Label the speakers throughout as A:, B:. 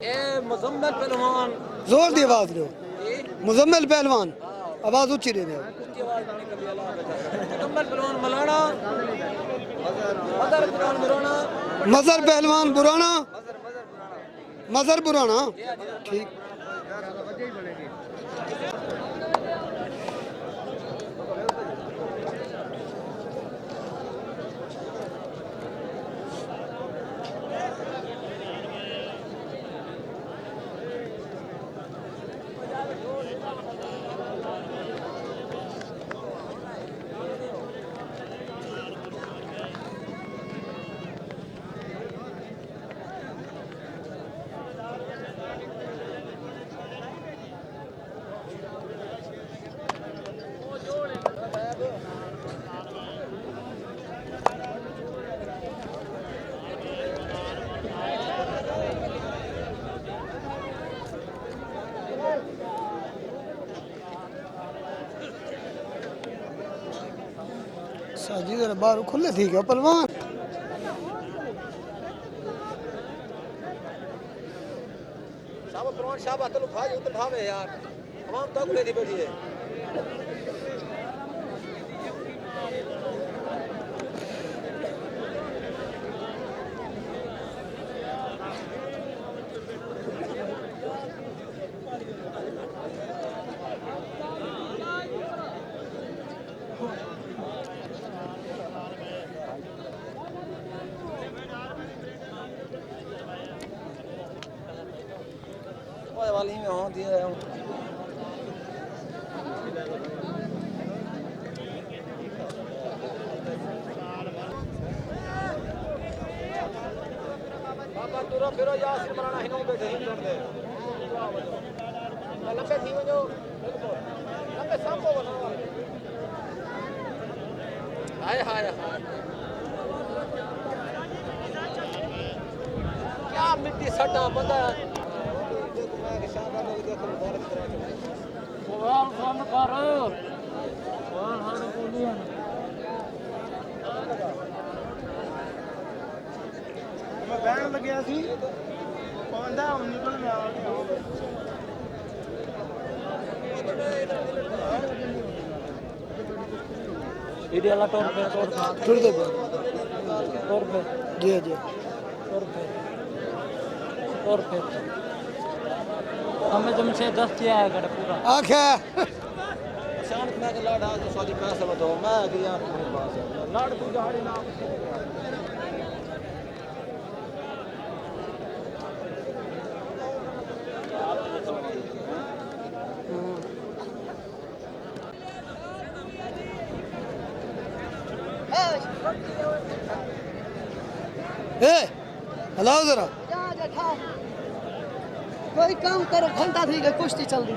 A: मुजम्मिल पहलवान
B: जोर दी आवाज लो। मुजम्मिल पहलवान आवाज ऊंची दे दो।
A: मुजम्मिल पहलवान मलाना मजर पहलवान बुराना
B: मजर पहलवान बुराना मजर बुराना ठीक। साजी जरा बाहर खुले थी क्या पहलवान।
A: शाबाश पहलवान शाबाश चलो भाई उतर भावे यार तमाम तक ले दी बैठी है। वाली में हो दिया है बाबा दूर फिरो यासिर मराना हिनो बैठे ही छोड़ दे लंबे थी वजो लंबे सांपो बनो हाय हाय हाय क्या मिट्टी सटा बंदा
C: मैं बहन लग्या सी पांदा हम निकल में आ गया
A: वीडियो ला तोड़ पे
B: छोड़ दो
A: तोड़ पे
B: जी जी
A: तोड़ पे हमें तुमसे 10 किया है कर पूरा
B: आखे
A: शान मैं के लाड आज सौदी पैसे बताओ मैं गया तुम्हारे पास लाड तू गाड़ी ना
B: हलाओ जरा
D: कोई काम करो घंटा थी गई कुश्ती चल रही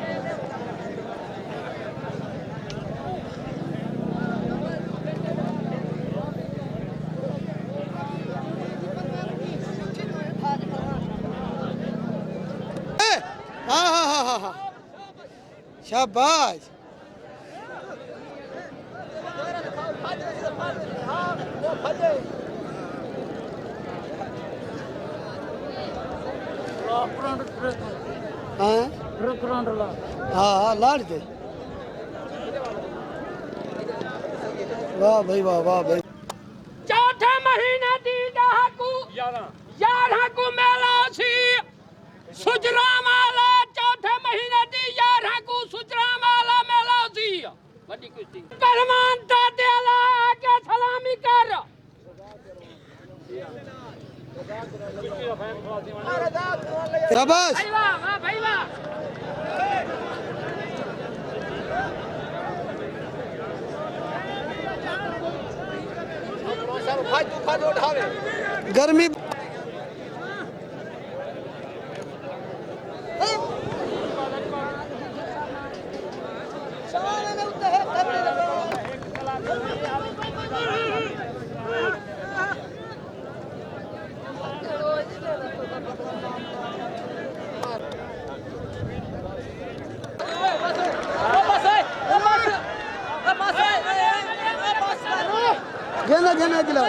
B: हाँ हाँ हाँ हाँ हाँ शाबाश हाँ हाँ लाड़ दे वाह भाई वाह वाह भाई।
E: चौथे महीने दी डहाकू 11 को मेला सी सुजराम वाला चौथे महीने दी 11 को सुजराम वाला मेला सी बड़ी कुश्ती पहलवान दादेला आके सलामी कर
B: शाबाश
E: भाई वाह भाई वाह
A: भाई तूफान उठावे
B: गर्मी गेंदा गेंदा खिलाओ।